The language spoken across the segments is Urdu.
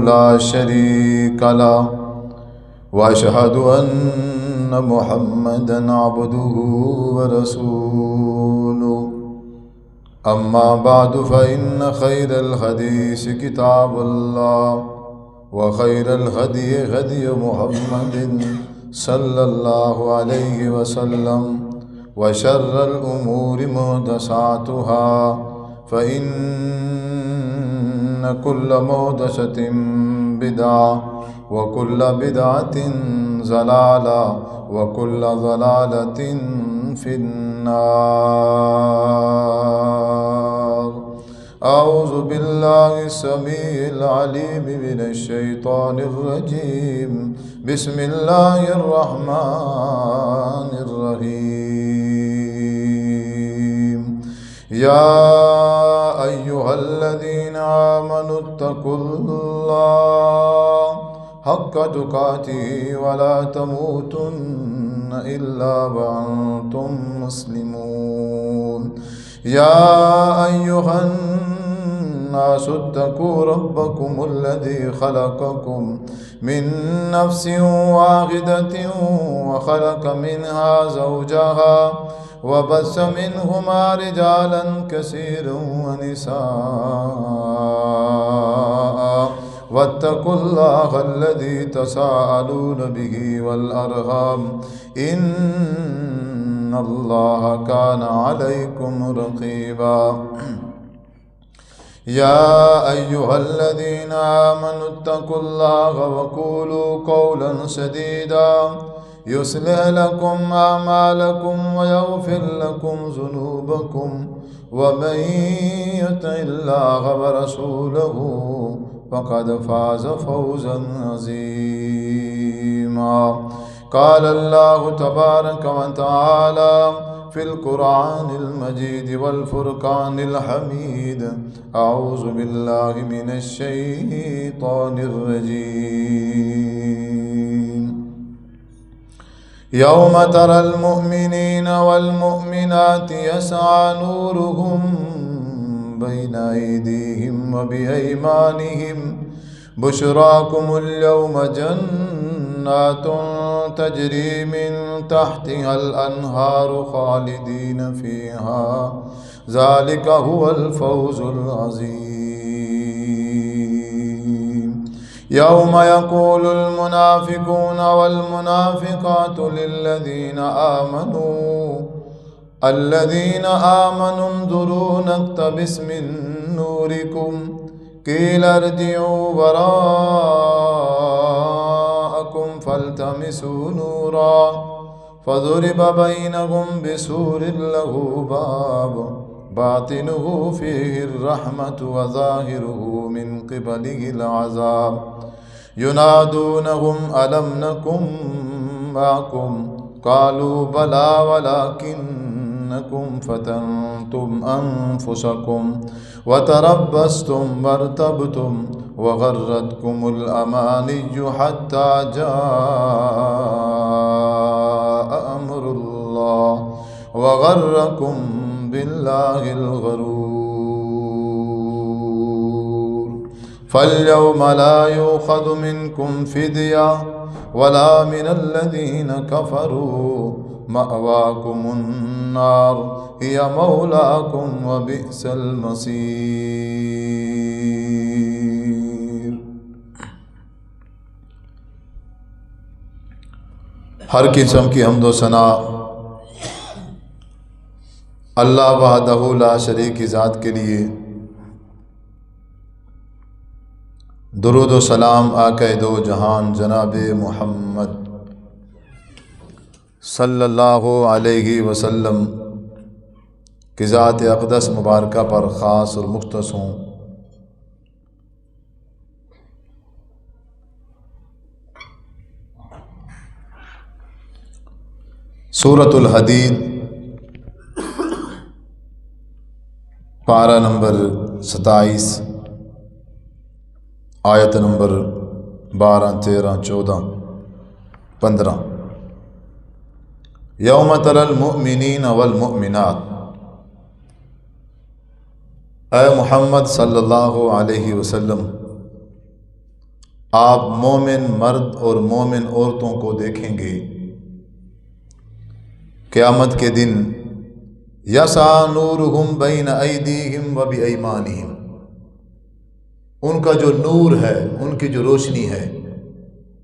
لا شريك له وأشهد أن محمدا عبده ورسوله أما بعد فإن خير الحديث كتاب الله وخير الهدي هدي محمد صلى الله عليه وسلم وشر الأمور محدثاتها فإن كل محدثة بدعة وكل بدعة ضلالة وكل ضلالة في النار. أعوذ بالله السميع العليم من الشيطان الرجيم. بسم الله الرحمن الرحيم. يا أيها الذين آمنوا اتقوا الله حق تقاته ولا تموتن إلا وأنتم مسلمون. يا أيها الناس اتقوا ربكم الذي خلقكم من نفس واحدة وخلق منها زوجها وبث منهما رجالا كثيرا ونساء واتقوا الله الذي تساءلون به والأرحام إن الله كان عليكم رقيبا. يا أيها الذين آمنوا اتقوا الله وقولوا قولا سديدا يصلح لكم أعمالكم ويغفر لكم ذنوبكم ومن يطع الله ورسوله فقد فاز فوزا عظيما. قال الله تبارك وتعالى في القرآن المجيد والفرقان الحميد. أعوذ بالله من الشيطان الرجيم. يوم ترى المؤمنين والمؤمنات يسعى نورهم بين أيديهم وبأيمانهم بشراكم اليوم جنات تجري من تحتها الأنهار خالدين فيها ذلك هو الفوز العظيم. يوم يقول المنافقون والمنافقات للذين آمنوا انظروا نقتبس من نوركم قيل ارجعوا وراءكم فالتمسوا نورا فضرب بينهم بسور له باب باطنه فيه الرحمة وظاهره من قبله العذاب ينادونهم ألم نكن معكم قالوا بلى ولكنكم فتنتم أنفسكم وتربصتم وارتبتم وغرتكم الأماني حتى جاء أمر الله وغركم بالله الغرور. فاليوم لا يؤخذ منكم فدية ولا من الذين كفروا مأواكم النار هي مولاكم وبئس المصير. ہر قسم کی حمد و ثنا اللہ وحدہ لا شریک کی ذات کے لیے. درود و سلام آقا دو جہان جناب محمد صلی اللہ علیہ وسلم کی ذات اقدس مبارکہ پر خاص اور مختص ہوں. سورۃ الحدید پارہ نمبر 27 آیت نمبر 12 13 14 15. یوم تری المؤمنین والمؤمنات، اے محمد صلی اللہ علیہ وسلم آپ مومن مرد اور مومن عورتوں کو دیکھیں گے قیامت کے دن یسعی نورہم بین ایدیہم و بایمانہم، ان کا جو نور ہے، ان کی جو روشنی ہے،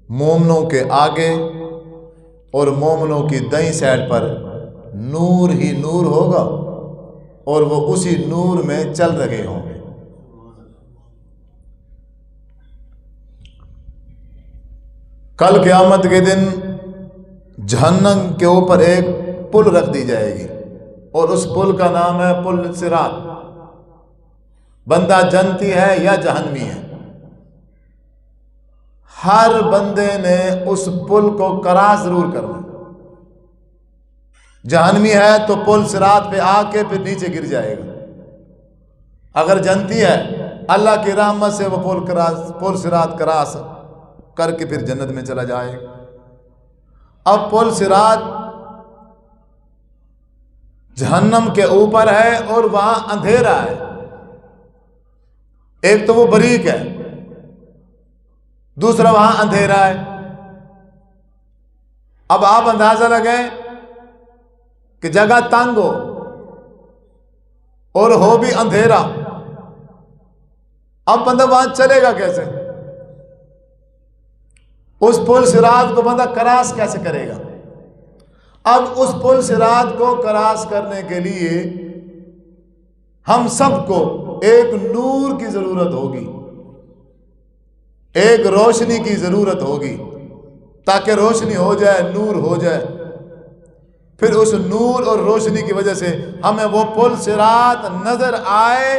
مومنوں کے آگے اور مومنوں کی دائیں سائڈ پر نور ہی نور ہوگا اور وہ اسی نور میں چل رہے ہوں گے۔ کل قیامت کے دن جہنم کے اوپر ایک پل رکھ دی جائے گی اور اس پل کا نام ہے پل صراط۔ بندہ جنتی ہے یا جہنمی ہے، ہر بندے نے اس پل کو کراس ضرور کرنا۔ جہنمی ہے تو پل صراط پہ آ کے پھر نیچے گر جائے گا، اگر جنتی ہے اللہ کی رحمت سے وہ پل صراط کراس کر کے پھر جنت میں چلا جائے گا۔ اب پل صراط جہنم کے اوپر ہے اور وہاں اندھیرا ہے، ایک تو وہ بریک ہے، دوسرا وہاں اندھیرا ہے۔ اب آپ اندازہ لگائیں کہ جگہ تنگ ہو اور ہو بھی اندھیرا، اب بندہ وہاں چلے گا کیسے؟ اس پل صراط کو بندہ کراس کیسے کرے گا؟ اب اس پل صراط کو کراس کرنے کے لیے ہم سب کو ایک نور کی ضرورت ہوگی، ایک روشنی کی ضرورت ہوگی، تاکہ روشنی ہو جائے، نور ہو جائے۔ پھر اس نور اور روشنی کی وجہ سے ہمیں وہ پل صراط نظر آئے،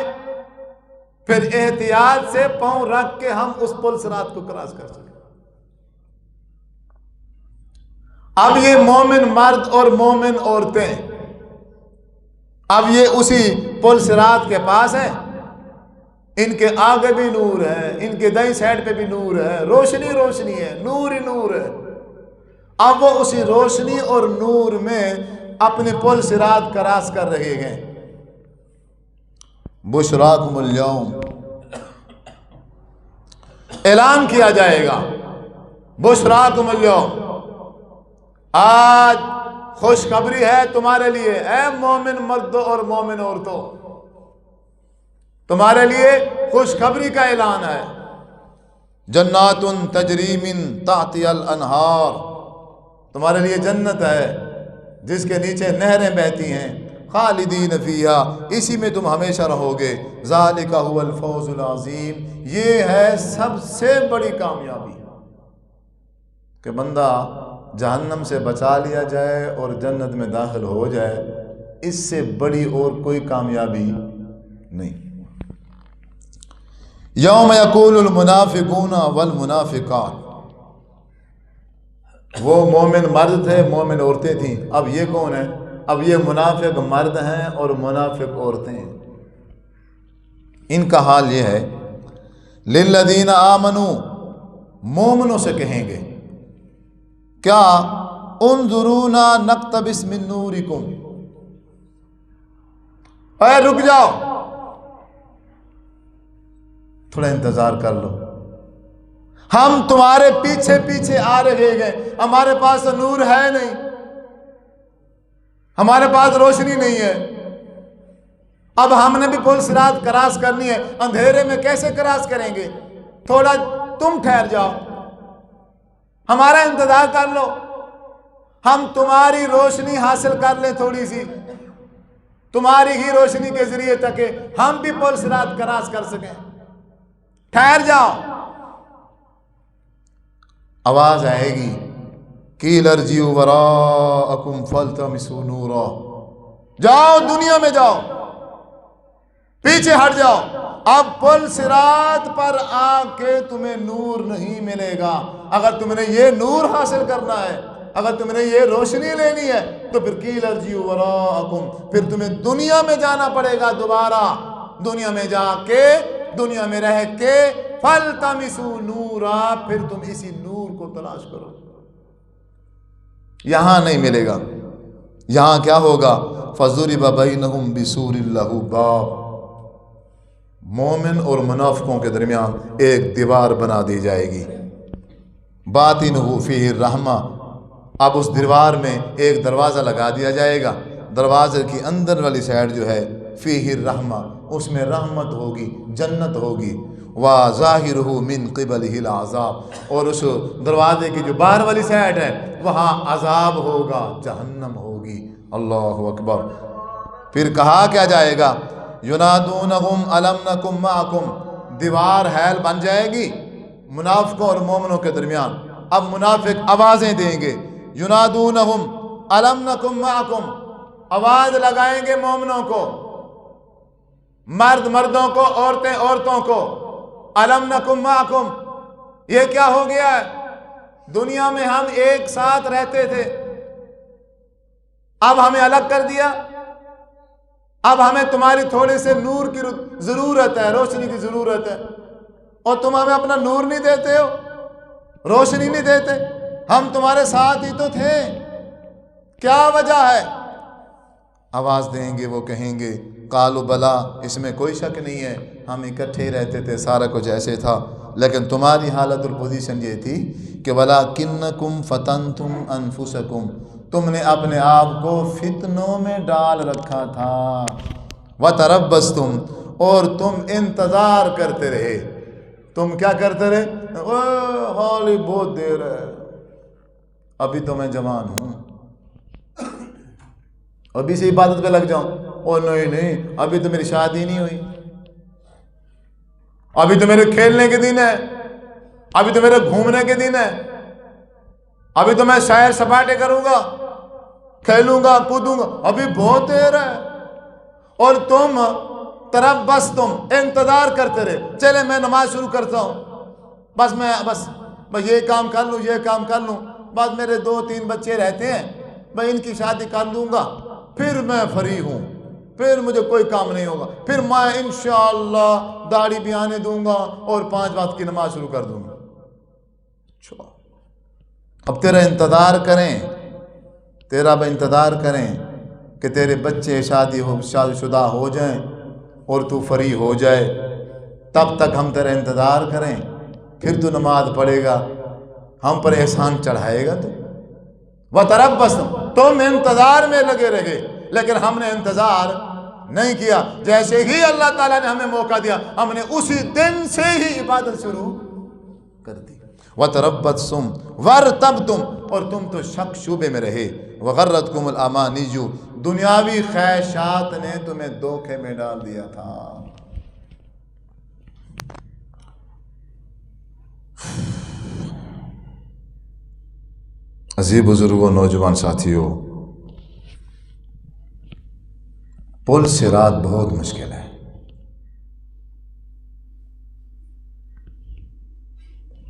پھر احتیاط سے پاؤں رکھ کے ہم اس پل صراط کو کراس کر سکیں۔ اب یہ مومن مرد اور مومن عورتیں اب یہ اسی پل صراط کے پاس ہیں، ان کے آگے بھی نور ہے، ان کے دائیں سائڈ پہ بھی نور ہے، روشنی روشنی ہے، نور ہی نور ہے۔ اب وہ اسی روشنی اور نور میں اپنے پل صراط کراس کر رہے ہیں۔ بشراکم اليوم، اعلان کیا جائے گا، بشراکم اليوم، آج خوشخبری ہے تمہارے لیے، اے مومن مردوں اور مومن عورتوں، تمہارے لیے خوشخبری کا اعلان ہے۔ جنات تجری من تحتها الانہار، تمہارے لیے جنت ہے جس کے نیچے نہریں بہتی ہیں، خالدین فیہا، اسی میں تم ہمیشہ رہو گے، ذالک هو الفوز العظیم، یہ ہے سب سے بڑی کامیابی کہ بندہ جہنم سے بچا لیا جائے اور جنت میں داخل ہو جائے، اس سے بڑی اور کوئی کامیابی نہیں۔ یوم یقول المنافقون والمنافقات، وہ مومن مرد تھے، مومن عورتیں تھیں، اب یہ کون ہے؟ اب یہ منافق مرد ہیں اور منافق عورتیں ہیں۔ ان کا حال یہ ہے، للذین آمنوا، مومنوں سے کہیں گے کیا، انظرونا نقتبس من نورکم، اے رک جاؤ، تھوڑا انتظار کر لو، ہم تمہارے پیچھے پیچھے آ رہے ہیں، ہمارے پاس تو نور ہے نہیں، ہمارے پاس روشنی نہیں ہے، اب ہم نے بھی پل صراط کراس کرنی ہے، اندھیرے میں کیسے کراس کریں گے؟ تھوڑا تم ٹھہر جاؤ، ہمارا انتظار کر لو، ہم تمہاری روشنی حاصل کر لیں، تھوڑی سی تمہاری ہی روشنی کے ذریعے تک ہم بھی پل صراط کراس کر سکیں، ٹھہر جاؤ۔ آواز آئے گی، قیل ارجعوا وراءکم فالتمسوا نورا، جاؤ دنیا میں جاؤ، پیچھے ہٹ جاؤ، اب پل صراط پر آ کے تمہیں نور نہیں ملے گا۔ اگر تم نے یہ نور حاصل کرنا ہے، اگر تم نے یہ روشنی لینی ہے تو پھر قیل ارجعوا وراءکم، پھر تمہیں دنیا میں جانا پڑے گا، دوبارہ دنیا میں جا کے، دنیا میں رہ کے، فالتمسوا نورا، پھر تم اسی نور کو تلاش کرو، یہاں نہیں ملے گا۔ یہاں کیا ہوگا؟ فَضُرِبَ بَيْنَهُمْ بِسُورٍ لَهُ بَابٌ، مومن اور منافقوں کے درمیان ایک دیوار بنا دی جائے گی، باطنہ فیہ الرحمہ۔ اب اس دیوار میں ایک دروازہ لگا دیا جائے گا، دروازے کی اندر والی سائڈ جو ہے فیہ الرحمہ، اس میں رحمت ہوگی، جنت ہوگی، وَظَاهِرُهُ مِنْ قِبَلِهِ الْعَذَابُ، اور اس دروازے کی جو باہر والی سائڈ ہے وہاں عذاب ہوگا، جہنم ہوگی۔ اللہ اکبر۔ پھر کہا کیا جائے گا؟ يُنَادُونَهُمْ أَلَمْ نَكُنْ مَعَكُمْ، دیوار حائل بن جائے گی منافقوں اور مومنوں کے درمیان۔ اب منافق آوازیں دیں گے، يُنَادُونَهُمْ أَلَمْ نَكُنْ مَعَكُمْ، آواز لگائیں گے مومنوں کو، مرد مردوں کو، عورتیں عورتوں کو، أَلَمْ نَكُنْ مَعَكُمْ، یہ کیا ہو گیا ہے؟ دنیا میں ہم ایک ساتھ رہتے تھے، اب ہمیں الگ کر دیا، اب ہمیں تمہاری تھوڑے سے نور کی ضرورت ہے، روشنی کی ضرورت ہے، اور تم ہمیں اپنا نور نہیں دیتے ہو، روشنی نہیں دیتے، ہم تمہارے ساتھ ہی تو تھے، کیا وجہ ہے؟ آواز دیں گے، وہ کہیں گے قالوا بلا، اس میں کوئی شک نہیں ہے، ہم اکٹھے رہتے تھے، سارا کچھ ایسے تھا، لیکن تمہاری حالت اور پوزیشن یہ تھی کہ وَلَكِنَّكُمْ فَتَنْتُمْ أَنفُسَكُمْ، تم نے اپنے آپ کو فتنوں میں ڈال رکھا تھا، وَتَرَبَّصْتُمْ، اور تم انتظار کرتے رہے۔ تم کیا کرتے رہے؟ حالی بہت دیر ہے، ابھی تو میں جوان ہوں، ابھی سے عبادت پہ لگ جاؤں، او نہیں، ابھی تو میری شادی نہیں ہوئی، ابھی تو میرے کھیلنے کے دن ہے، ابھی تو میرے گھومنے کے دن ہے، ابھی تو میں سیر سپاٹے کروں گا، کھیلوں گا، کودوں گا، ابھی بہت دیر ہے۔ اور تم تربصتم، انتظار کرتے رہے، چلے میں نماز شروع کرتا ہوں، بس یہ کام کر لوں، یہ کام کر لوں، بس میرے 2-3 بچے رہتے ہیں، میں ان کی شادی کر لوں گا، پھر میں فری ہوں، پھر مجھے کوئی کام نہیں ہوگا، پھر میں انشاءاللہ داڑھی بھی آنے دوں گا اور 5 وقت کی نماز شروع کر دوں گا۔ اب تیرا انتظار کریں کہ تیرے بچے شادی شدہ ہو جائیں اور تو فری ہو جائے، تب تک ہم تیرا انتظار کریں، پھر تو نماز پڑھے گا، ہم پر احسان چڑھائے گا تو۔ وَتَرَبَّصْتُمْ، تم انتظار میں لگے رہے، لیکن ہم نے انتظار نہیں کیا، جیسے ہی اللہ تعالیٰ نے ہمیں موقع دیا، ہم نے اسی دن سے ہی عبادت شروع کر دی۔ وَتَرَبَّصْتُمْ وَارْتَبْتُمْ، اور تم تو شک شبے میں رہے، وَغَرَّتْكُمُ الْأَمَانِيُّ، دنیاوی خواہشات نے تمہیں دھوکے میں ڈال دیا تھا۔ عزیز بزرگوں، نوجوان ساتھیوں، پل صراط بہت مشکل ہے،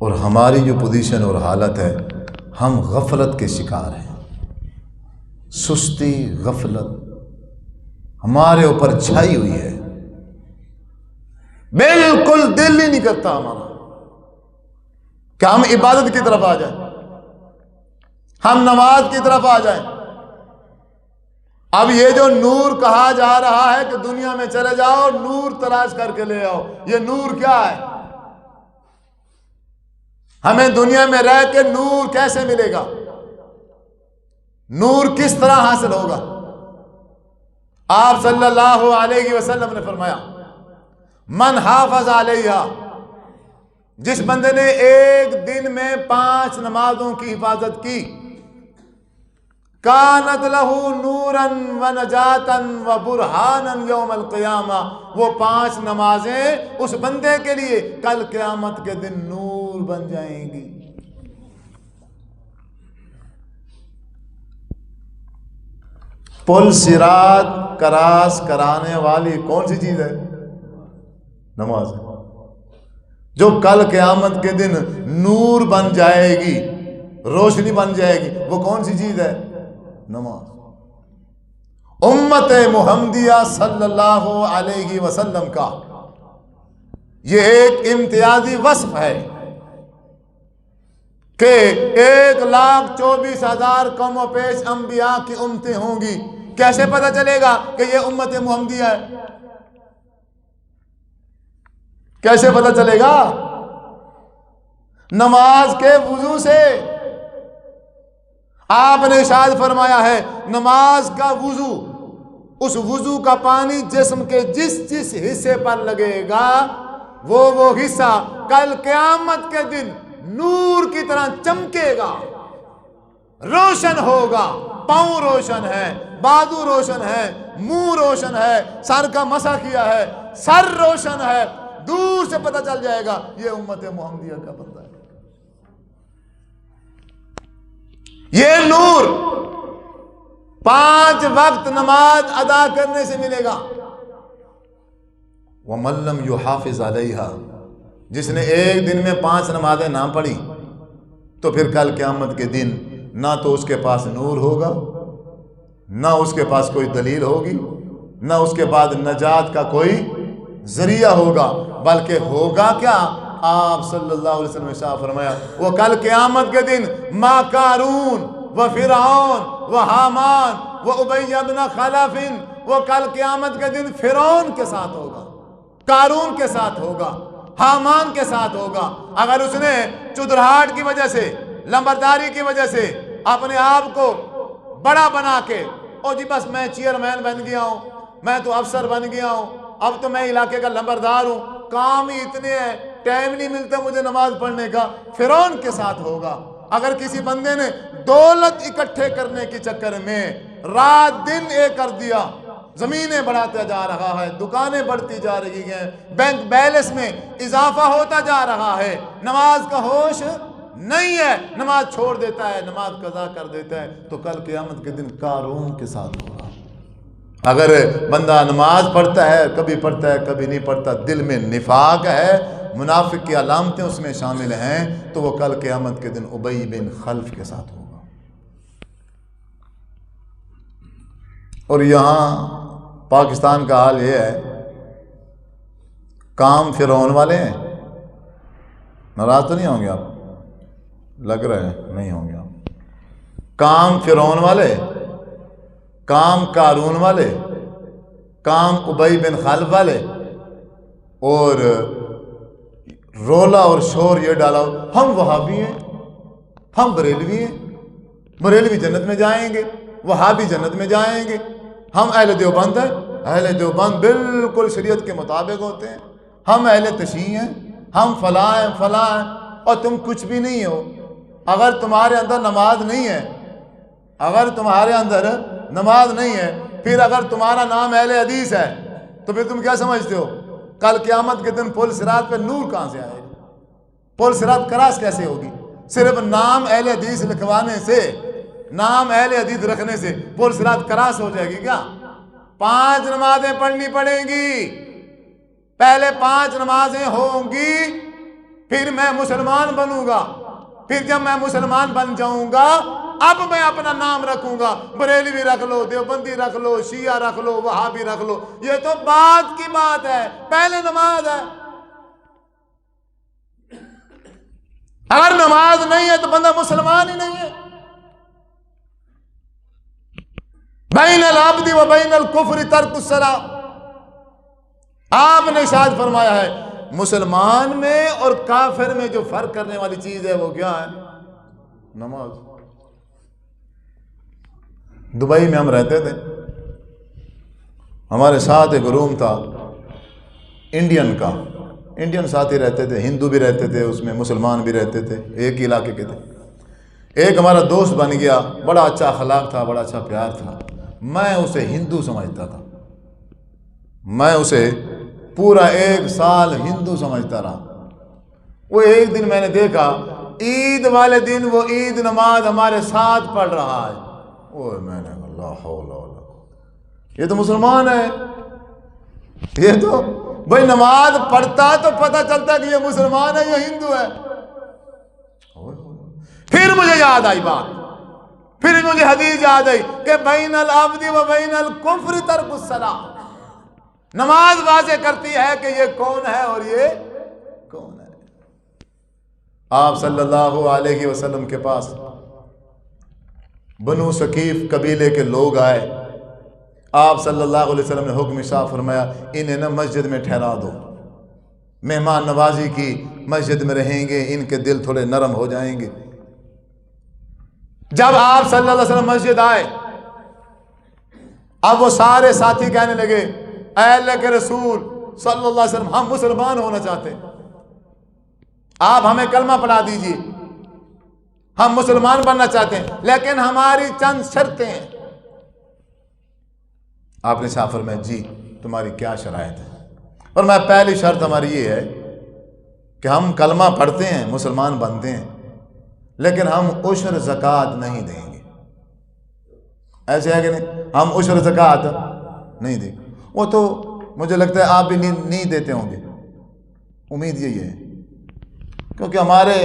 اور ہماری جو پوزیشن اور حالت ہے، ہم غفلت کے شکار ہیں، سستی، غفلت ہمارے اوپر چھائی ہوئی ہے، بالکل دل ہی نہیں کرتا ہمارا کہ ہم عبادت کی طرف آ جائیں، ہم نماز کی طرف آ جائیں۔ اب یہ جو نور کہا جا رہا ہے کہ دنیا میں چلے جاؤ، نور تلاش کر کے لے آؤ، یہ نور کیا ہے؟ ہمیں دنیا میں رہ کے نور کیسے ملے گا؟ نور کس طرح حاصل ہوگا؟ آپ صلی اللہ علیہ وسلم نے فرمایا، من حافظ علیہا، جس بندے نے ایک دن میں 5 نمازوں کی حفاظت کی، کانت لہو نوراً ونجاتاً وبرہاناً یوم القیامہ، وہ 5 نمازیں اس بندے کے لیے کل قیامت کے دن نور بن جائیں گی۔ پل صراط کراس کرانے والی کون سی چیز ہے؟ نماز، جو کل قیامت کے دن نور بن جائے گی، روشنی بن جائے گی، وہ کون سی چیز ہے؟ نماز۔ امت محمدیہ صلی اللہ علیہ وسلم کا یہ ایک امتیازی وصف ہے کہ 1,24,000 کم و پیش انبیاء کی امتیں ہوں گی۔ کیسے پتہ چلے گا کہ یہ امت محمدیہ ہے؟ کیسے پتہ چلے گا؟ نماز کے وضو سے۔ آپ نے ارشاد فرمایا ہے نماز کا وضو، اس وضو کا پانی جسم کے جس جس حصے پر لگے گا وہ حصہ کل قیامت کے دن نور کی طرح چمکے گا، روشن ہوگا۔ پاؤں روشن ہے، بازو روشن ہے، منہ روشن ہے، سر کا مسح کیا ہے، سر روشن ہے، دور سے پتہ چل جائے گا یہ امت محمدیہ کا بندہ ہے۔ یہ نور 5 وقت نماز ادا کرنے سے ملے گا۔ وَمَن لَّمْ يُحَافِظْ عَلَيْهَا، جس نے ایک دن میں 5 نمازیں نہ پڑھی تو پھر کل قیامت کے دن نہ تو اس کے پاس نور ہوگا، نہ اس کے پاس کوئی دلیل ہوگی، نہ اس کے بعد نجات کا کوئی ذریعہ ہوگا، بلکہ ہوگا کیا؟ آپ صلی اللہ علیہ وسلم نے ارشاد فرمایا وہ کل قیامت کے دن ما قارون و فرعون و حامان و ابی بن خلف، وہ کل قیامت کے دن فرعون کے ساتھ ہوگا، قارون کے ساتھ ہوگا، حامان کے ساتھ ہوگا۔ اگر اس نے چودراہٹ کی وجہ سے، لمبرداری کی وجہ سے اپنے آپ کو بڑا بنا کے او جی بس میں چیئرمین بن گیا ہوں، میں تو افسر بن گیا ہوں، اب تو میں علاقے کا لمبردار ہوں، کام ہی اتنے ہیں، ٹائم نہیں ملتا مجھے نماز پڑھنے کا، فرعون کے ساتھ ہوگا۔ اگر کسی بندے نے دولت اکٹھے کرنے کے چکر میں رات دن ایک کر دیا، زمینیں بڑھاتا جا رہا ہے، دکانیں بڑھتی جا رہی ہیں، بینک بیلنس میں اضافہ ہوتا جا رہا ہے، نماز کا ہوش نہیں ہے، نماز چھوڑ دیتا ہے، نماز قضا کر دیتا ہے، تو کل قیامت کے دن قارون کے ساتھ ہوگا۔ اگر بندہ نماز پڑھتا ہے، کبھی پڑھتا ہے کبھی نہیں پڑھتا، دل میں نفاق ہے، منافق کی علامتیں اس میں شامل ہیں، تو وہ کل قیامت کے دن ابی بن خلف کے ساتھ ہوگا۔ اور یہاں پاکستان کا حال یہ ہے، کام فرعون والے ہیں، ناراض تو نہیں ہوں گے آپ؟ لگ رہے ہیں نہیں ہوں گے آپ۔ کام فرعون والے، کام قارون والے، کام ابی بن خلف والے، اور رولا اور شور یہ ڈالا ہم وہابی ہیں، ہم بریلوی ہیں، بریلوی جنت میں جائیں گے، وہابی جنت میں جائیں گے، ہم اہل دیوبند ہیں، اہل دیوبند بالکل شریعت کے مطابق ہوتے ہیں، ہم اہل تشیع ہیں، ہم فلاں ہیں فلاں ہیں، اور تم کچھ بھی نہیں ہو۔ اگر تمہارے اندر نماز نہیں ہے، اگر تمہارے اندر نماز نہیں ہے، پھر اگر تمہارا نام اہل حدیث ہے تو پھر تم کیا سمجھتے ہو؟ کل قیامت کے دن پل صراط پہ نور کہاں سے آئے گا؟ پل صراط کراس کیسے ہوگی؟ صرف نام اہل حدیث لکھوانے سے، نام اہل حدیث رکھنے سے پل صراط کراس ہو جائے گی کیا؟ 5 نمازیں پڑھنی پڑیں گی، پہلے 5 نمازیں ہوں گی، پھر میں مسلمان بنوں گا، پھر جب میں مسلمان بن جاؤں گا اب میں اپنا نام رکھوں گا، بریلوی رکھ لو، دیوبندی رکھ لو، شیعہ رکھ لو، وہابی رکھ لو، یہ تو بعد کی بات ہے، پہلے نماز ہے۔ اگر نماز نہیں ہے تو بندہ مسلمان ہی نہیں ہے۔ بین العبد و بین الکفر ترک الصلاۃ، آپ نے ارشاد فرمایا ہے مسلمان میں اور کافر میں جو فرق کرنے والی چیز ہے وہ کیا ہے؟ نماز۔ دبئی میں ہم رہتے تھے، ہمارے ساتھ ایک روم تھا انڈین ساتھی رہتے تھے، ہندو بھی رہتے تھے اس میں، مسلمان بھی رہتے تھے، ایک ہی علاقے کے تھے۔ ایک ہمارا دوست بن گیا، بڑا اچھا اخلاق تھا، بڑا اچھا پیار تھا، میں اسے ہندو سمجھتا تھا، میں اسے پورا 1 سال ہندو سمجھتا رہا۔ وہ ایک دن میں نے دیکھا عید والے دن وہ عید نماز ہمارے ساتھ پڑھ رہا ہے، اوہ میں نے کہا لا حول ولا قوت، یہ تو مسلمان ہے، یہ تو بھائی نماز پڑھتا تو پتہ چلتا کہ یہ مسلمان ہے یہ ہندو ہے۔ پھر مجھے یاد آئی بات، پھر مجھے حدیث یاد آئی کہ بین العبد و بین الکفر ترک الصلاۃ، نماز واضح کرتی ہے کہ یہ کون ہے اور یہ کون ہے۔ آپ صلی اللہ علیہ وسلم کے پاس بنو ثقیف قبیلے کے لوگ آئے، آپ صلی اللہ علیہ وسلم نے حکم ارشاد فرمایا انہیں نہ مسجد میں ٹھہرا دو، مہمان نوازی کی، مسجد میں رہیں گے، ان کے دل تھوڑے نرم ہو جائیں گے۔ جب آپ صلی اللہ علیہ وسلم مسجد آئے، اب وہ سارے ساتھی کہنے لگے اے اللہ کے رسول صلی اللہ علیہ وسلم، ہم مسلمان ہونا چاہتے ہیں، آپ ہمیں کلمہ پڑھا دیجئے، ہم مسلمان بننا چاہتے ہیں، لیکن ہماری چند شرطیں ہیں۔ آپ نے صاف فرمایا جی تمہاری کیا شرائط ہے؟ اور میں پہلی شرط ہماری یہ ہے کہ ہم کلمہ پڑھتے ہیں، مسلمان بنتے ہیں، لیکن ہم عشر زکوٰۃ نہیں دیں گے۔ ایسے ہے کہ نہیں؟ ہم عشر زکوٰۃ نہیں دیں گے۔ وہ تو مجھے لگتا ہے آپ بھی نہیں دیتے ہوں گے، امید یہی ہے، کیونکہ ہمارے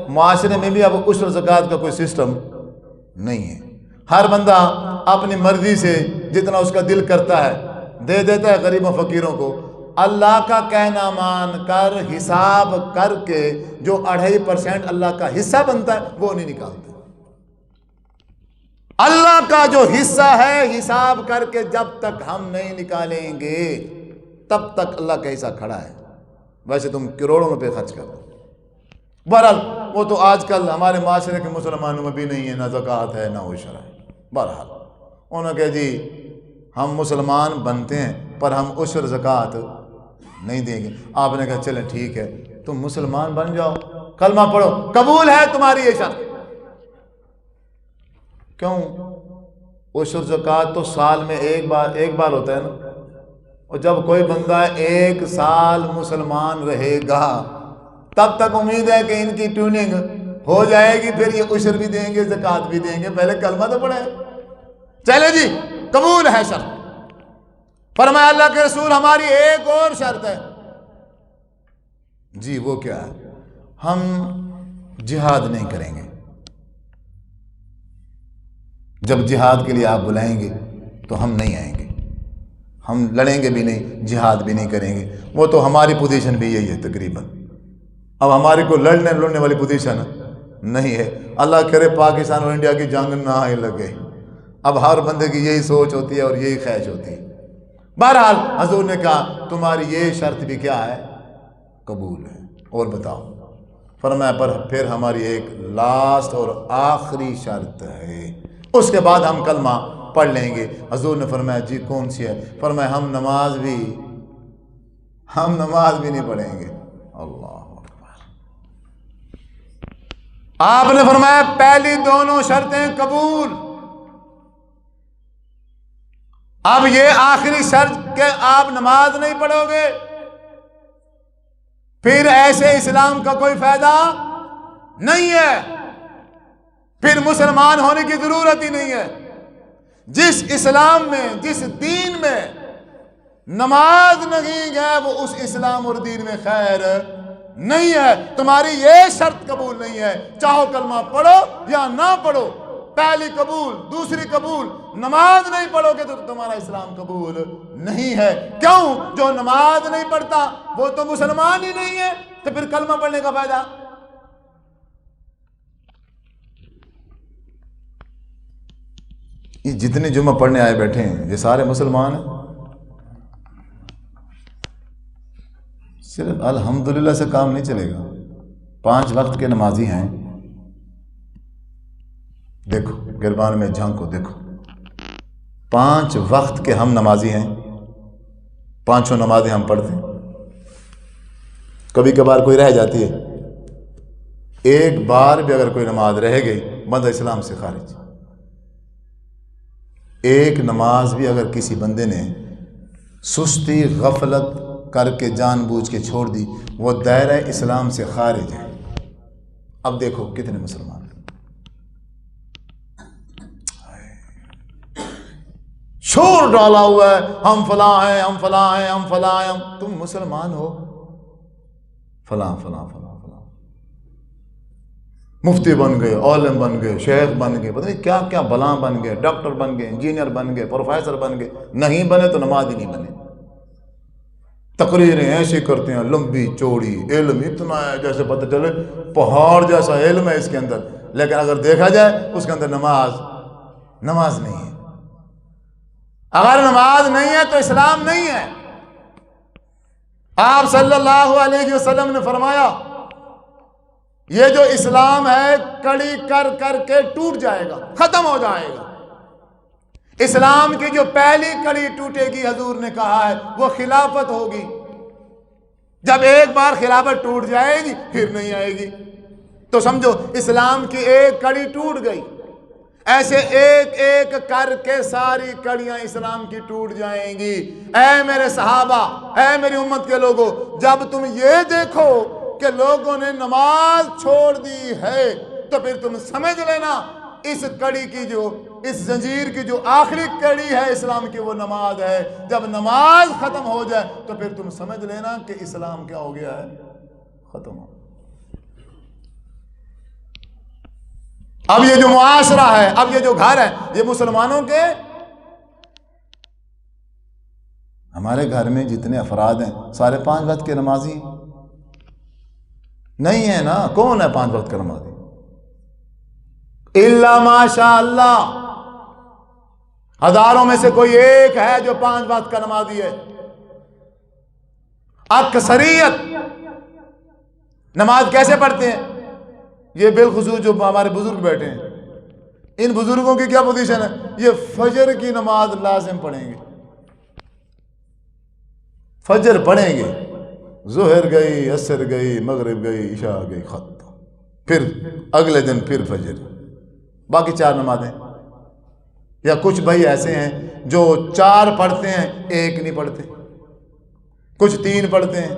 معاشرے میں بھی اب عشر زکوٰۃ کا کوئی سسٹم نہیں ہے۔ ہر بندہ اپنی مرضی سے جتنا اس کا دل کرتا ہے دے دیتا ہے غریبوں فقیروں کو۔ اللہ کا کہنا مان کر حساب کر کے جو 2.5% اللہ کا حصہ بنتا ہے وہ نہیں نکالتے۔ اللہ کا جو حصہ ہے حساب کر کے جب تک ہم نہیں نکالیں گے تب تک اللہ کا حصہ کھڑا ہے۔ ویسے تم کروڑوں روپے خرچ کر دو۔ بہرحال وہ تو آج کل ہمارے معاشرے کے مسلمانوں میں بھی نہیں ہے، نہ زکوٰۃ ہے نہ عشر ہے۔ بہرحال انہوں نے کہا جی ہم مسلمان بنتے ہیں پر ہم عشر زکوٰۃ نہیں دیں گے۔ آپ نے کہا چلیں ٹھیک ہے، تم مسلمان بن جاؤ، کلمہ پڑھو، قبول ہے تمہاری یہ شرط۔ کیوں؟ عشر زکوٰۃ تو سال میں ایک بار ہوتا ہے نا، اور جب کوئی بندہ 1 سال مسلمان رہے گا تب تک امید ہے کہ ان کی ٹیوننگ ہو جائے گی، پھر یہ عشر بھی دیں گے، زکوٰۃ بھی دیں گے، پہلے کلمہ تو پڑھے۔ چلے جی قبول ہے شرط۔ فرمایا اللہ کے رسول ہماری ایک اور شرط ہے۔ جی وہ کیا ہے؟ ہم جہاد نہیں کریں گے۔ جب جہاد کے لیے آپ بلائیں گے تو ہم نہیں آئیں گے، ہم لڑیں گے بھی نہیں، جہاد بھی نہیں کریں گے۔ وہ تو ہماری پوزیشن بھی یہی ہے تقریباً۔ اب ہماری کو لڑنے والی پوزیشن نہیں ہے۔ اللہ کرے پاکستان اور انڈیا کی جنگ نہ ہی لگے۔ اب ہر بندے کی یہی سوچ ہوتی ہے اور یہی خواہش ہوتی ہے۔ بہرحال حضور نے کہا تمہاری یہ شرط بھی کیا ہے؟ قبول ہے۔ اور بتاؤ؟ فرمایا پر پھر ہماری ایک لاسٹ اور آخری شرط ہے، اس کے بعد ہم کلمہ پڑھ لیں گے۔ حضور نے فرمایا جی کون سی ہے؟ فرمایا ہم نماز بھی نہیں پڑھیں گے۔ اللہ اکبر۔ آپ نے فرمایا پہلی دونوں شرطیں قبول، اب یہ آخری شرط کہ آپ نماز نہیں پڑھو گے، پھر ایسے اسلام کا کوئی فائدہ نہیں ہے، پھر مسلمان ہونے کی ضرورت ہی نہیں ہے۔ جس اسلام میں، جس دین میں نماز نہیں ہے وہ اس اسلام اور دین میں خیر نہیں ہے۔ تمہاری یہ شرط قبول نہیں ہے، چاہو کلمہ پڑھو یا نہ پڑھو، پہلی قبول، دوسری قبول، نماز نہیں پڑھو گے تو تمہارا اسلام قبول نہیں ہے۔ کیوں؟ جو نماز نہیں پڑھتا وہ تو مسلمان ہی نہیں ہے، تو پھر کلمہ پڑھنے کا فائدہ؟ یہ جتنے جمعہ پڑھنے آئے بیٹھے ہیں یہ سارے مسلمان ہیں؟ صرف الحمدللہ سے کام نہیں چلے گا۔ 5 وقت کے نمازی ہیں، دیکھو گربان میں جھانکو، دیکھو 5 وقت کے ہم نمازی ہیں، 5 نمازیں ہم پڑھتے ہیں۔ کبھی کبھار کوئی رہ جاتی ہے، ایک بار بھی اگر کوئی نماز رہ گئی بندہ اسلام سے خارج۔ ایک نماز بھی اگر کسی بندے نے سستی غفلت کر کے جان بوجھ کے چھوڑ دی وہ دائرہ اسلام سے خارج ہے۔ اب دیکھو کتنے مسلمان شور ڈالا ہوا ہے، ہم فلاں ہیں، ہم فلاں ہیں، ہم فلاں ہیں۔ تم مسلمان ہو؟ فلاں فلاں فلاں فلاں، مفتی بن گئے، عالم بن گئے، شیخ بن گئے، پتہ نہیں کیا کیا بلاں بن گئے، ڈاکٹر بن گئے، انجینئر بن گئے، پروفیسر بن گئے، نہیں بنے تو نماز ہی نہیں بنے۔ تقریریں ایسے کرتے ہیں لمبی چوڑی، علم اتنا ہے جیسے پتہ چلے پہاڑ جیسا علم ہے اس کے اندر، لیکن اگر دیکھا جائے اس کے اندر نماز نہیں ہے۔ اگر نماز نہیں ہے تو اسلام نہیں ہے۔ آپ صلی اللہ علیہ وسلم نے فرمایا یہ جو اسلام ہے کڑی کر کر کے ٹوٹ جائے گا، ختم ہو جائے گا۔ اسلام کی جو پہلی کڑی ٹوٹے گی حضور نے کہا ہے وہ خلافت ہوگی۔ جب ایک بار خلافت ٹوٹ جائے گی پھر نہیں آئے گی۔ تو سمجھو اسلام کی ایک کڑی ٹوٹ گئی، ایسے ایک ایک کر کے ساری کڑیاں اسلام کی ٹوٹ جائیں گی۔ اے میرے صحابہ، اے میری امت کے لوگوں، جب تم یہ دیکھو کہ لوگوں نے نماز چھوڑ دی ہے تو پھر تم سمجھ لینا اس کڑی کی اس زنجیر کی جو آخری کڑی ہے اسلام کی وہ نماز ہے۔ جب نماز ختم ہو جائے تو پھر تم سمجھ لینا کہ اسلام کیا ہو گیا ہے، ختم ہو۔ اب یہ جو معاشرہ ہے، اب یہ جو گھر ہے، یہ مسلمانوں کے، ہمارے گھر میں جتنے افراد ہیں سارے 5 وقت کے نمازی ہیں؟ نہیں ہے نا۔ کون ہے 5 وقت کا نمازی؟ الا ماشاء اللہ، ہزاروں میں سے کوئی ایک ہے جو 5 وقت کا نمازی ہے۔ اکثریت نماز کیسے پڑھتے ہیں؟ یہ بالخصوص جو ہمارے بزرگ بیٹھے ہیں، ان بزرگوں کی کیا پوزیشن ہے؟ یہ فجر کی نماز لازم پڑھیں گے، فجر پڑھیں گے، ظہر گئی، عصر گئی، مغرب گئی، عشاء گئی، ختم، پھر اگلے دن پھر فجر، باقی 4 نمازیں۔ یا کچھ بھائی ایسے ہیں جو 4 پڑھتے ہیں 1 نہیں پڑھتے، کچھ 3 پڑھتے ہیں،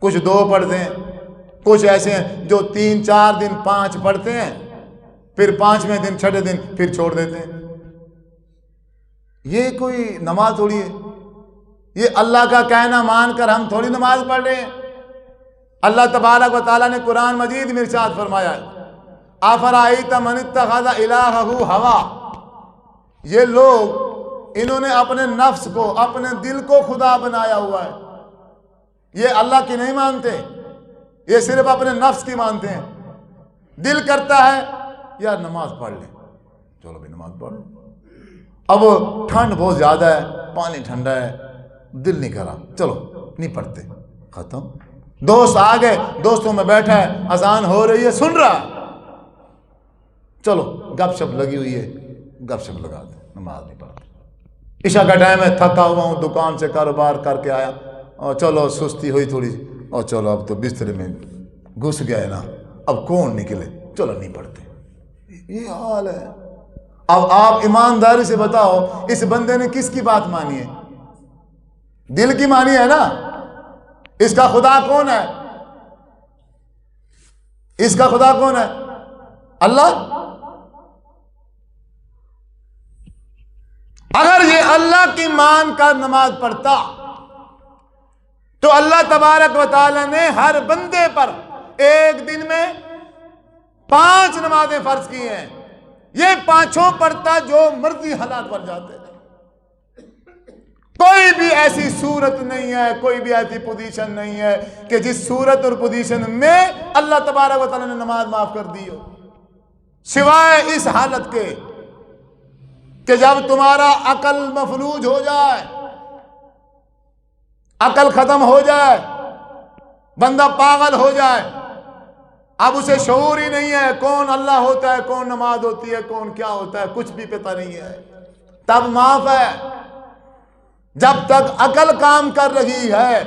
کچھ 2 پڑھتے ہیں، کچھ ایسے ہیں جو 3-4 دن 5 پڑھتے ہیں، پھر 5ویں دن 6 دن پھر چھوڑ دیتے ہیں۔ یہ کوئی نماز تھوڑی ہے، یہ اللہ کا کہنا مان کر ہم تھوڑی نماز پڑھ رہے ہیں۔ اللہ تبارک و تعالیٰ نے قرآن مجید میں ارشاد فرمایا ہے افرأیت من اتخذ الہہ ہوا، یہ لوگ انہوں نے اپنے نفس کو، اپنے دل کو خدا بنایا ہوا ہے۔ یہ اللہ کی نہیں مانتے، یہ صرف اپنے نفس کی مانتے ہیں۔ دل کرتا ہے یا نماز پڑھ لیں، چلو بھی نماز پڑھ لو، اب ٹھنڈ بہت زیادہ ہے، پانی ٹھنڈا ہے، دل نہیں کرا، چلو نہیں پڑھتے، ختم۔ دوست آ گئے، دوستوں میں بیٹھا ہے، اذان ہو رہی ہے، سن رہا، چلو گپ شپ لگی ہوئی ہے، گپ شپ لگاتے، نماز نہیں پڑھتے۔ عشاء کا ٹائم ہے، تھکا ہوا ہوں، دکان سے کاروبار کر کے آیا، اور چلو سستی ہوئی تھوڑی سی، اور چلو اب تو بستر میں گھس گیا ہے نا، اب کون نکلے، چلو نہیں پڑھتے۔ یہ حال ہے۔ اب آپ ایمانداری سے بتاؤ اس بندے نے کس کی بات مانی ہے؟ دل کی مانی ہے نا۔ اس کا خدا کون ہے؟ اس کا خدا کون ہے؟ اللہ۔ اگر یہ اللہ کی مان کر نماز پڑھتا تو اللہ تبارک و تعالی نے ہر بندے پر ایک دن میں 5 نمازیں فرض کی ہیں، یہ 5 پڑھتا جو مرضی حالات پر جاتے۔ کوئی بھی ایسی صورت نہیں ہے، کوئی بھی ایسی پوزیشن نہیں ہے کہ جس صورت اور پوزیشن میں اللہ تبارک و تعالی نے نماز معاف کر دی ہو، سوائے اس حالت کے کہ جب تمہارا عقل مفلوج ہو جائے، عقل ختم ہو جائے، بندہ پاگل ہو جائے، اب اسے شعور ہی نہیں ہے کون اللہ ہوتا ہے، کون نماز ہوتی ہے، کون کیا ہوتا ہے، کچھ بھی پتہ نہیں ہے، تب معاف ہے۔ جب تک عقل کام کر رہی ہے،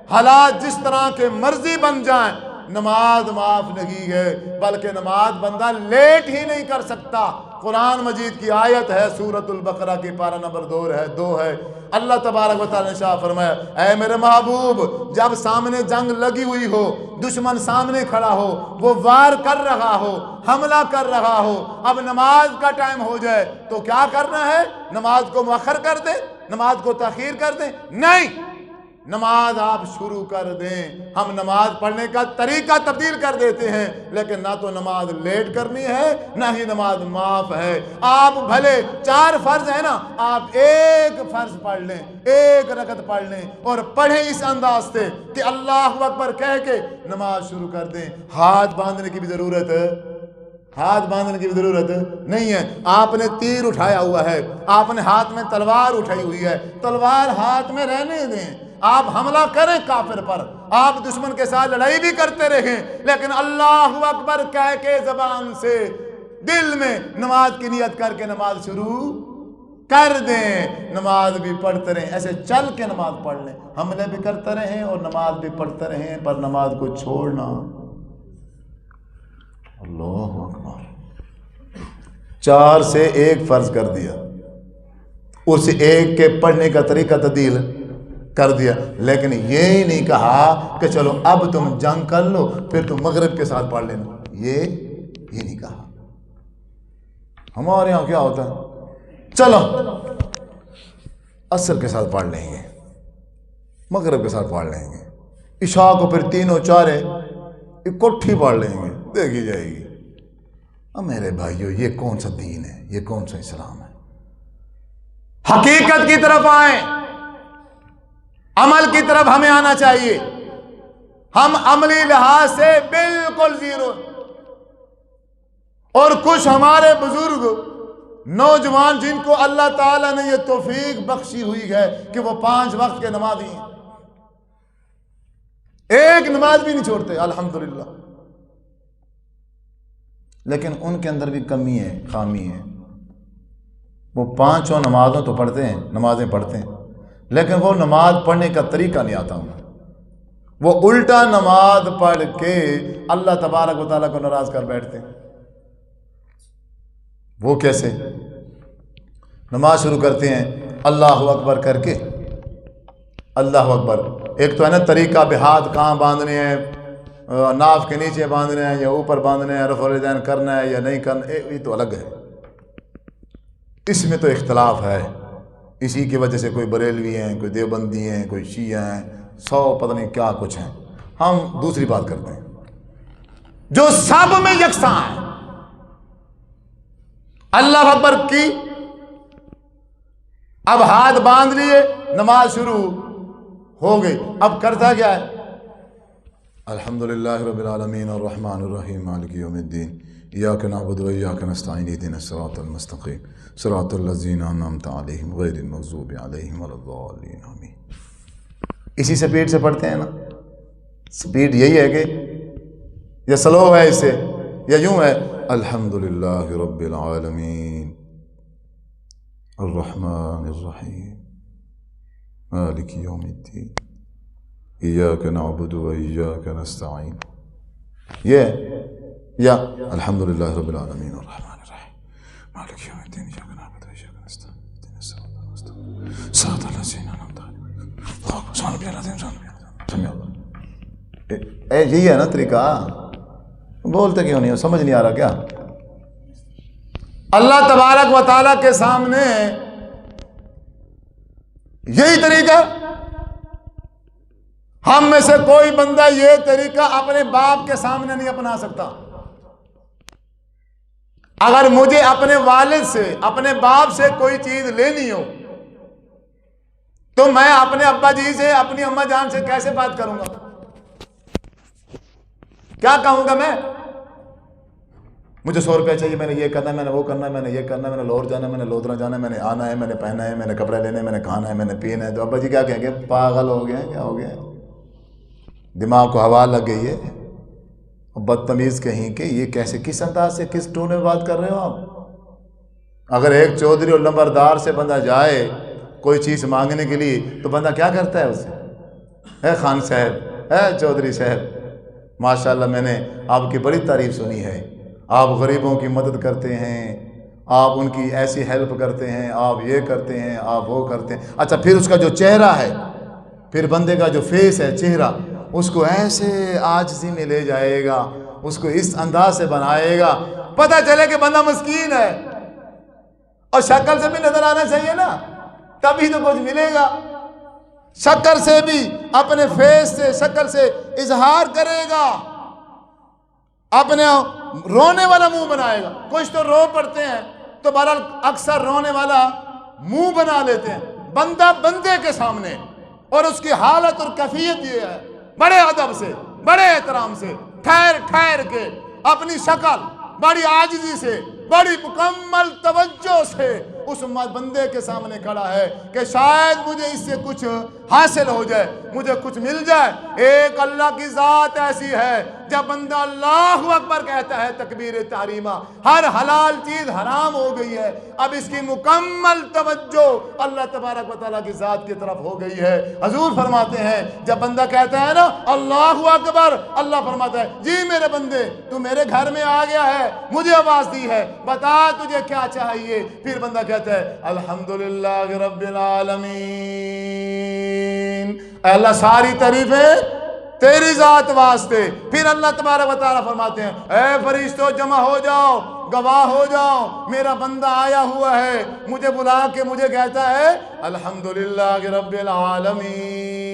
حالات جس طرح کے مرضی بن جائیں، نماز معاف نہیں ہے، بلکہ نماز بندہ لیٹ ہی نہیں کر سکتا۔ قرآن مجید کی آیت ہے، سورۃ البقرہ کی پارہ نمبر 2 ہے، اللہ تبارک و تعالی نے شاہ فرمایا اے میرے محبوب، جب سامنے جنگ لگی ہوئی ہو، دشمن سامنے کھڑا ہو، وہ وار کر رہا ہو، حملہ کر رہا ہو، اب نماز کا ٹائم ہو جائے تو کیا کرنا ہے؟ نماز کو مؤخر کر دیں، نماز کو تاخیر کر دیں؟ نہیں، نماز آپ شروع کر دیں۔ ہم نماز پڑھنے کا طریقہ تبدیل کر دیتے ہیں، لیکن نہ تو نماز لیٹ کرنی ہے، نہ ہی نماز معاف ہے۔ آپ بھلے 4 فرض ہیں نا، آپ 1 فرض پڑھ لیں، 1 رکعت پڑھ لیں، اور پڑھیں اس انداز سے کہ اللہ اکبر کہہ کے نماز شروع کر دیں۔ ہاتھ باندھنے کی بھی ضرورت ہاتھ باندھنے کی ضرورت نہیں ہے. آپ نے تیر اٹھایا ہوا ہے, آپ نے ہاتھ میں تلوار اٹھائی ہوئی ہے, تلوار ہاتھ میں رہنے دیں. آپ حملہ کریں کافر پر, آپ دشمن کے ساتھ لڑائی بھی کرتے رہیں, لیکن اللہ اکبر کہہ کے زبان سے دل میں نماز کی نیت کر کے نماز شروع کر دیں. نماز بھی پڑھتے رہیں, ایسے چل کے نماز پڑھ لیں. حملے بھی کرتے رہیں اور نماز بھی پڑھتے رہیں, پر نماز کو چھوڑنا. اللہ اکبر. 4 سے 1 فرض کر دیا, اس ایک کے پڑھنے کا طریقہ تبدیل کر دیا, لیکن یہ ہی نہیں کہا کہ چلو اب تم جنگ کر لو پھر تم مغرب کے ساتھ پڑھ لینا. یہ نہیں کہا. ہمارے یہاں کیا ہوتا ہے, چلو عصر کے ساتھ پڑھ لیں گے, مغرب کے ساتھ پڑھ لیں گے, عشاء کو پھر 3 اور 4 اکٹھی پڑھ لیں گے, دیکھی جائے گی. اب میرے بھائیو, یہ کون سا دین ہے, یہ کون سا اسلام ہے؟ حقیقت کی طرف آئیں, عمل کی طرف ہمیں آنا چاہیے. ہم عملی لحاظ سے بالکل زیرو, اور کچھ ہمارے بزرگ نوجوان جن کو اللہ تعالیٰ نے یہ توفیق بخشی ہوئی ہے کہ وہ 5 وقت کے نمازی ہیں, ایک نماز بھی نہیں چھوڑتے الحمدللہ, لیکن ان کے اندر بھی کمی ہے, خامی ہے. وہ 5 نمازوں تو پڑھتے ہیں, نمازیں پڑھتے ہیں, لیکن وہ نماز پڑھنے کا طریقہ نہیں آتا انہیں. وہ الٹا نماز پڑھ کے اللہ تبارک و تعالیٰ کو ناراض کر بیٹھتے ہیں. وہ کیسے؟ نماز شروع کرتے ہیں اللہ اکبر کر کے, اللہ اکبر. ایک تو ہے نا طریقہ, بے ہاتھ کہاں باندھنے ہیں, ناف کے نیچے باندھنے ہیں یا اوپر باندھنے ہیں, رفع الیدین کرنا ہے یا نہیں کرنا, یہ تو الگ ہے. اس میں تو اختلاف ہے. اسی کی وجہ سے کوئی بریلوی ہیں, کوئی دیوبندی ہیں, کوئی شیعہ ہیں, 100 پتہ نہیں کیا کچھ ہیں. ہم دوسری بات کرتے ہیں جو سب میں یکساں ہے. اللہ اکبر کی, اب ہاتھ باندھ لیے, نماز شروع ہو گئی. اب کرتا کیا ہے؟ الحمدللہ رب العالمین الرحمن الرحیم مالک یوم الدین ایاک نعبد و ایاک نستعین اہدنا الصراط المستقیم صراط الذین انعمت علیہم غیر المغضوب علیہم ولا الضالین آمین. اسی سپیڈ سے پڑھتے ہیں نا, سپیڈ یہی ہے کہ یا سلو ہے اس سے یا یوں ہے, الحمدللہ رب العالمین الرحمن الرحیم مالک یوم الدین ایاک نعبد و ایاک نستعین, یہ یا الحمدللہ رب العالمین الرحمن الرحیم مالک یوم الدین ایاک نعبد و ایاک نستعین اهدنا الصراط المستقیم صراط الذین انعمت علیہم. یہی ہے نا طریقہ, بولتے کیوں نہیں ہو, سمجھ نہیں آ رہا کیا؟ اللہ تبارک و تعالیٰ کے سامنے یہی طریقہ. ہم میں سے کوئی بندہ یہ طریقہ اپنے باپ کے سامنے نہیں اپنا سکتا. اگر مجھے اپنے والد سے, اپنے باپ سے کوئی چیز لینی ہو تو میں اپنے ابا جی سے, اپنی اماں جان سے کیسے بات کروں گا؟ کیا کہوں گا میں؟ مجھے 100 روپے چاہیے, میں نے یہ کرنا ہے, میں نے وہ کرنا ہے, میں نے یہ کرنا ہے, میں نے لاہور جانا ہے, میں نے لودھرا جانا ہے, میں نے آنا ہے, میں نے پہنا ہے, میں نے کپڑے لینے, میں نے کھانا ہے, میں نے پینا ہے. تو ابا جی کیا کہیں گے؟ پاگل ہو گئے ہیں, کیا ہو گیا ہے, دماغ کو ہوا لگ گئی ہے. بدتمیز کہیں کہ یہ کیسے, کس انداز سے, کس ٹون میں بات کر رہے ہو آپ؟ اگر ایک چودھری اور لمبردار سے بندہ جائے کوئی چیز مانگنے کے لیے تو بندہ کیا کرتا ہے اسے؟ اے خان صاحب, اے چودھری صاحب, ماشاءاللہ میں نے آپ کی بڑی تعریف سنی ہے, آپ غریبوں کی مدد کرتے ہیں, آپ ان کی ایسی ہیلپ کرتے ہیں, آپ یہ کرتے ہیں, آپ وہ کرتے ہیں. اچھا, پھر اس کا جو چہرہ ہے, پھر بندے کا جو فیس ہے, چہرہ, اس کو ایسے عاجزی میں لے جائے گا, اس کو اس انداز سے بنائے گا, پتہ چلے کہ بندہ مسکین ہے. اور شکل سے بھی نظر آنا چاہیے نا, تبھی تو کچھ ملے گا. شکل سے بھی, اپنے فیس سے, شکل سے اظہار کرے گا, اپنے رونے والا منہ بنائے گا. کچھ تو رو پڑتے ہیں تو بہرحال اکثر رونے والا منہ بنا لیتے ہیں بندہ بندے کے سامنے. اور اس کی حالت اور کیفیت یہ ہے, بڑے ادب سے, بڑے احترام سے, ٹھہر ٹھہر کے اپنی شکل, بڑی عاجزی سے، بڑی مکمل توجہ سے اس بندے کے سامنے کھڑا ہے کہ شاید مجھے اس سے کچھ حاصل ہو جائے، مجھے کچھ مل جائے۔ ایک اللہ کی ذات ایسی ہے، جب بندہ اللہ اکبر کہتا ہے تکبیر تحریمہ، ہر حلال چیز حرام ہو گئی ہے، اب اس کی مکمل توجہ اللہ تبارک و تعالیٰ کی ذات کی طرف ہو گئی ہے۔ حضور فرماتے ہیں جب بندہ کہتا ہے نا اللہ اکبر، اللہ فرماتا ہے جی میرے بندے تو میرے گھر میں آ گیا ہے، مجھے آواز دی ہے، بتا تجھے کیا چاہیے۔ پھر بندہ کہتا ہے الحمدللہ رب العالمین، اے اللہ ساری تعریفیں تیری ذات واسطے۔ پھر اللہ تبارک و تعالیٰ فرماتے ہیں اے فرشتوں جمع ہو جاؤ، گواہ ہو جاؤ، میرا بندہ آیا ہوا ہے، مجھے بلا کے مجھے کہتا ہے الحمدللہ رب العالمین،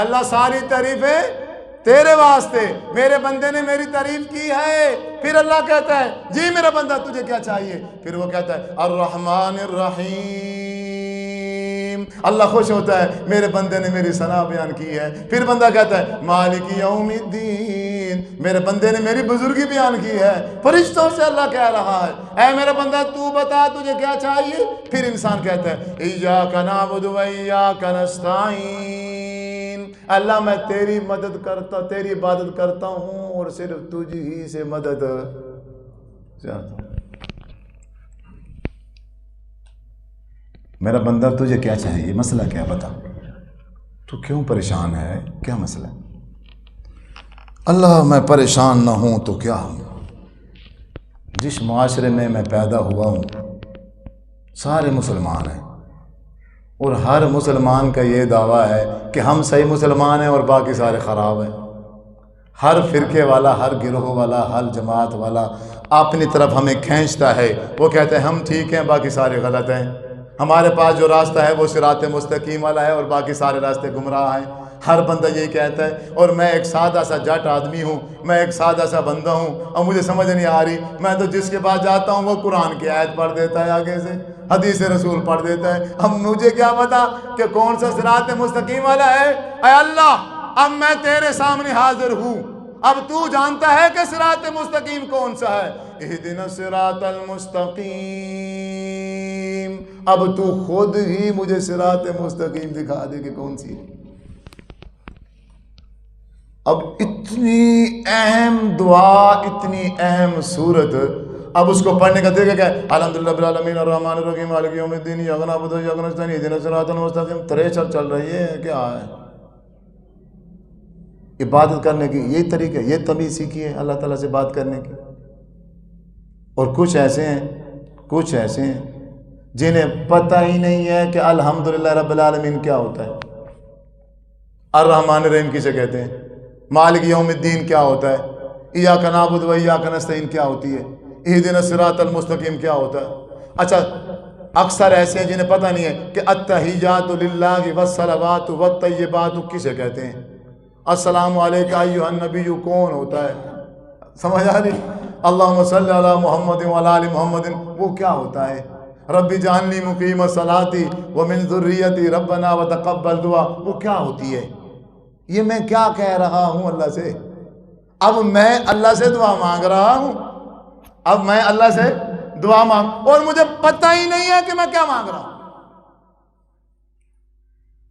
اللہ ساری تعریفیں تیرے واسطے، میرے بندے نے میری تعریف کی ہے۔ پھر اللہ کہتا ہے جی میرا بندہ تجھے کیا چاہیے؟ پھر وہ کہتا ہے الرحمن الرحیم، اللہ خوش ہوتا ہے میرے بندے نے میری ثنا بیان کی ہے۔ پھر بندہ کہتا ہے مالک یوم الدین، میرے بندے نے میری بزرگی بیان کی ہے۔ فرشتوں سے اللہ کہہ رہا ہے اے میرا بندہ تو بتا تجھے کیا چاہیے؟ پھر انسان کہتا ہے ایاک نعبد و ایاک نستعین، اللہ میں تیری مدد کرتا، تیری عبادت کرتا ہوں اور صرف تجھ ہی سے مدد چاہتا ہوں۔ میرا بندہ تجھے کیا چاہیے؟ مسئلہ کیا بتا، تو کیوں پریشان ہے؟ کیا مسئلہ؟ اللہ میں پریشان نہ ہوں تو کیا ہوں؟ جس معاشرے میں میں پیدا ہوا ہوں سارے مسلمان ہیں، اور ہر مسلمان کا یہ دعویٰ ہے کہ ہم صحیح مسلمان ہیں اور باقی سارے خراب ہیں۔ ہر فرقے والا، ہر گروہ والا، ہر جماعت والا اپنی طرف ہمیں کھینچتا ہے، وہ کہتے ہیں ہم ٹھیک ہیں باقی سارے غلط ہیں، ہمارے پاس جو راستہ ہے وہ صراط مستقیم والا ہے اور باقی سارے راستے گمراہ ہیں۔ ہر بندہ یہی کہتا ہے، اور میں ایک سادہ سا جٹ آدمی ہوں، میں ایک سادہ سا بندہ ہوں، اور مجھے سمجھ نہیں آ رہی، میں تو جس کے پاس جاتا ہوں وہ قرآن کی آیت پڑھ دیتا ہے، آگے سے حدیث رسول پڑھ دیتا ہے، اب مجھے کیا پتا کہ کون سا صراط مستقیم والا ہے؟ اے اللہ اب میں تیرے سامنے حاضر ہوں، اب تو جانتا ہے کہ صراط مستقیم کون سا ہے۔ اہدنا الصراط المستقیم، اب تو خود ہی مجھے صراط مستقیم دکھا دے کہ کون سی ہے۔ اب اتنی اہم دعا، اتنی اہم صورت، اب اس کو پڑھنے کا طریقہ کیا ہے؟ الحمدللہ رب العالمین الرحمن الرحیم مالک یوم الدین ایاک نعبد و ایاک نستعین اہدنا الصراط المستقیم، تریچر چل رہی ہے، کیا ہے؟ عبادت کرنے کی یہی طریقہ، یہ تمیز سیکھی ہے اللہ تعالیٰ سے بات کرنے کی۔ اور کچھ ایسے ہیں جنہیں پتہ ہی نہیں ہے کہ الحمدللہ رب العالمین کیا ہوتا ہے، الرحمن الرحیم کسے کہتے ہیں، مالک یوم الدین کیا ہوتا ہے، ایاک نعبد و ایاک نستعین کیا ہوتی ہے، اہدنا الصراط المستقیم کیا ہوتا ہے۔ اچھا اکثر ایسے ہیں جنہیں پتہ نہیں ہے کہ التحیات للہ والصلوات والطیبات کسے کہتے ہیں، السلام علیکم ایھا النبی کون ہوتا ہے، سمجھ آ رہی؟ اللہم صلی علی محمد وعلی آل محمد وہ کیا ہوتا ہے، رب اجعلنی مقیم الصلاۃ ومن ذریتی ربنا وتقبل دعا وہ کیا ہوتی ہے؟ یہ میں کیا کہہ رہا ہوں اللہ سے؟ اب میں اللہ سے دعا مانگ رہا ہوں، اب میں اللہ سے دعا مانگ، اور مجھے پتہ ہی نہیں ہے کہ میں کیا مانگ رہا ہوں۔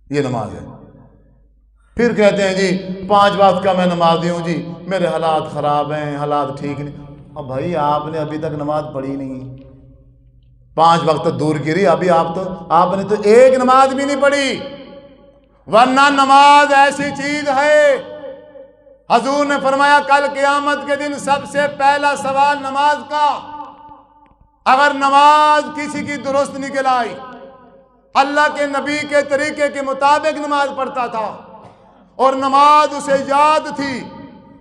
یہ نماز ہے۔ پھر کہتے ہیں جی 5 وقت کا میں نمازی ہوں جی، میرے حالات خراب ہیں، حالات ٹھیک نہیں۔ اب بھائی آپ نے ابھی تک نماز پڑھی نہیں، 5 وقت دور کی رہی، ابھی آپ نے تو ایک نماز بھی نہیں پڑھی، ورنہ نماز ایسی چیز ہے، حضور نے فرمایا کل قیامت کے دن سب سے پہلا سوال نماز کا، اگر نماز کسی کی درست نکل آئی، اللہ کے نبی کے طریقے کے مطابق نماز پڑھتا تھا اور نماز اسے یاد تھی،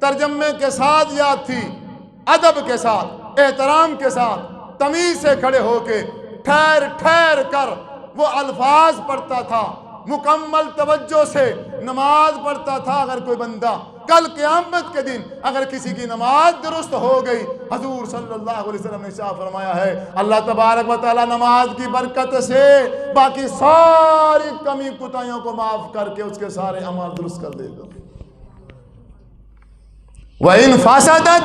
ترجمے کے ساتھ یاد تھی، ادب کے ساتھ، احترام کے ساتھ، تمیز سے کھڑے ہو کے ٹھہر ٹھہر کر وہ الفاظ پڑھتا تھا، مکمل توجہ سے نماز پڑھتا تھا، اگر کوئی بندہ کل قیامت کے دن اگر کسی کی نماز درست ہو گئی، حضور صلی اللہ علیہ وسلم نے شاہ فرمایا ہے اللہ تبارک و تعالی نماز کی برکت سے باقی ساری کمی کوتاہیوں کو معاف کر کے اس کے سارے اعمال درست کر دے گا۔ وَإِن فَسَدَتْ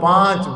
5